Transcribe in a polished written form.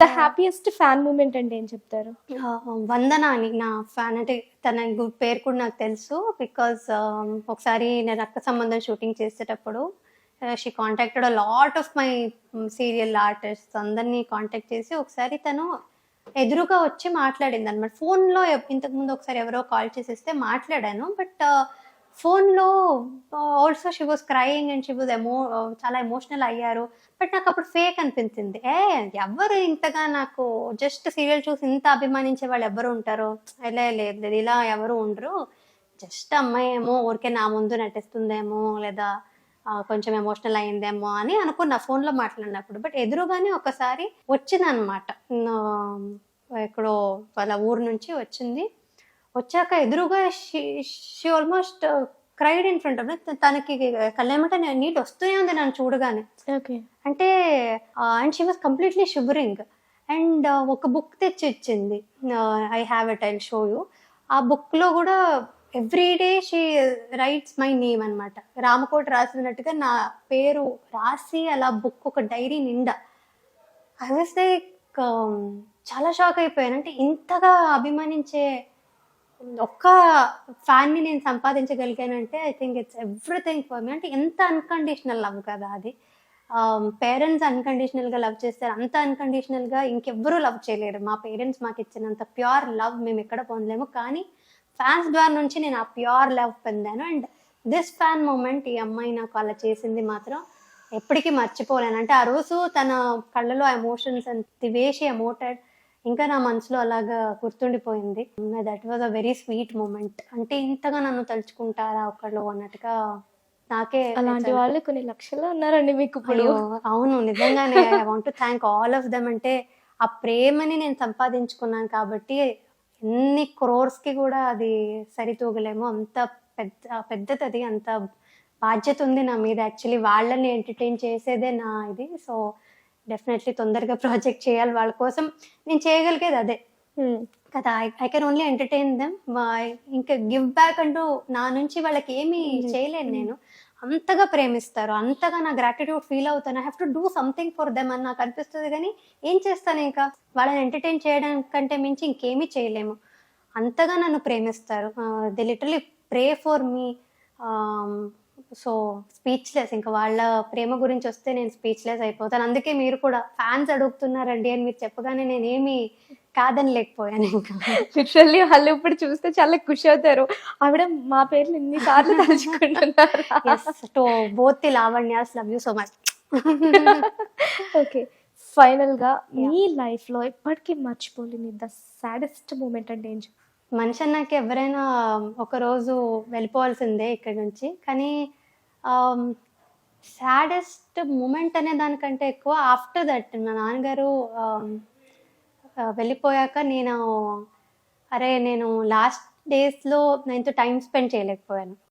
The happiest fan moment అంటే ఏం చెప్తారు? వందన అని నా ఫ్యాన్, అంటే తన పేరు కూడా నాకు తెలుసు. బికాజ్ ఒకసారి నేను రక్త సంబంధం షూటింగ్ చేసేటప్పుడు she contacted a lot of my serial artist అందరినీ కాంటాక్ట్ చేసి ఒకసారి తను ఎదురుగా వచ్చి మాట్లాడింది అనమాట. ఫోన్లో ఇంతకుముందు ఒకసారి ఎవరో కాల్ చేసేస్తే మాట్లాడాను, బట్ ఫోన్లో also she was crying and she was చాలా ఎమోషనల్ అయ్యారు. బట్ నాకు అప్పుడు ఫేక్ అనిపించింది. ఎవరు ఇంతగా నాకు జస్ట్ సీరియల్ చూసి ఇంత అభిమానించే వాళ్ళు ఎవరు ఉంటారు? లేదు, ఇలా ఎవరు ఉండరు. జస్ట్ అమ్మాయి ఏమో ఊరికే నా ముందు నటిస్తుందేమో, లేదా కొంచెం ఎమోషనల్ అయిందేమో అని అనుకున్నా ఫోన్లో మాట్లాడినప్పుడు. బట్ ఎదురుగానే ఒకసారి వచ్చిందనమాట. ఎక్కడో వాళ్ళ ఊరు నుంచి వచ్చింది. వచ్చాక ఎదురుగా she almost cried in front of. తనకి కళ్ళేమంటే నీట్ వస్తూనే ఉంది నన్ను చూడగానే. అంటే and she was completely shivering. And ఒక బుక్ తెచ్చి ఇచ్చింది, I have it, I show you. ఆ బుక్లో కూడా everyday she rights my name అనమాట. రామకోట రాసినట్టుగా నా పేరు రాసి అలా బుక్ ఒక డైరీ నిండా. ఐ వాజ్ లైక్ చాలా షాక్ అయిపోయాను. అంటే ఇంతగా అభిమానించే ఒక్క ఫ్యాన్ని నేను సంపాదించగలిగానంటే I think it's everything for me. అంటే ఎంత అన్కండిషనల్ లవ్ కదా అది. పేరెంట్స్ అన్కండిషనల్గా లవ్ చేస్తారు, అంత అన్కండిషనల్గా ఇంకెవ్వరూ లవ్ చేయలేరు. మా పేరెంట్స్ మాకు ఇచ్చినంత ప్యూర్ లవ్ మేము ఎక్కడ పొందలేము, కానీ ఫ్యాన్స్ ద్వారా నుంచి నేను ఆ ప్యూర్ లవ్ పొందాను. అండ్ దిస్ ఫ్యాన్ మూమెంట్, ఈ అమ్మాయి నాకు అలా చేసింది మాత్రం ఎప్పటికీ మర్చిపోలేను. అంటే ఆ రోజు తన కళ్ళలో emotions and the way she emoted ఇంకా నా మనసులో అలాగా గుర్తుండిపోయింది. That was a very sweet moment. అంటే ఇంతగా నన్ను తలుచుకుంటారా ఒకళ్ళు అన్నట్టుగా నాకే. అలాంటి వాళ్ళు కొన్ని లక్షల్లో ఉన్నారండి మీకు ఇప్పుడు. అవును, నిజంగానే. I want to thank all of them. అంటే ఆ ప్రేమని నేను సంపాదించుకున్నాను కాబట్టి ఎన్ని క్రోర్స్కి కూడా అది సరితూగలేము. అంత పెద్దది అది, అంత బాధ్యత ఉంది నా మీద. యాక్చువల్లీ వాళ్ళని ఎంటర్టైన్ చేసేదే నా ఇది. సో డెఫినెట్లీ తొందరగా ప్రాజెక్ట్ చేయాలి వాళ్ళ కోసం. నేను చేయగలిగేది అదే కదా. I can only entertain them. ఇంకా గివ్ బ్యాక్ అంటూ నా నుంచి వాళ్ళకి ఏమీ చేయలేను నేను. అంతగా ప్రేమిస్తారు, అంతగా నా గ్రాటిట్యూడ్ ఫీల్ అవుతాను. I have to do something for them అని నాకు అనిపిస్తుంది. కానీ ఏం చేస్తాను, ఇంకా వాళ్ళని ఎంటర్టైన్ చేయడం కంటే మించి ఇంకేమీ చేయలేము. అంతగా నన్ను ప్రేమిస్తారు. They literally pray for me. So speechless. ఇంకా వాళ్ళ ప్రేమ గురించి వస్తే నేను స్పీచ్లెస్ అయిపోతాను. అందుకే మీరు కూడా ఫ్యాన్స్ అడుగుతున్నారండి అని మీరు చెప్పగానే నేనేమి కాదని లేకపోయాను. ఇంకా లిటరల్లీ వాళ్ళు ఇప్పుడు చూస్తే చాలా ఖుషి అవుతారు. ఆవిడ మా పేర్లు ఎన్నిసార్లు తలుచుకుంటున్నారు. To both the Lavanyas, love you so much. Okay, final గా మీ లైఫ్ లో ఎప్పటికీ మర్చిపోలేని ద సాడెస్ట్ మూమెంట్ అంటే ఏం? మనిషి అన్నాక ఎవరైనా ఒకరోజు వెళ్ళిపోవాల్సిందే ఇక్కడ నుంచి. కానీ సాడెస్ట్ మూమెంట్ అనే దానికంటే ఎక్కువ ఆఫ్టర్ దట్ మా నాన్నగారు వెళ్ళిపోయాక నేను లాస్ట్ డేస్లో నేనుతో టైం స్పెండ్ చేయలేకపోయాను.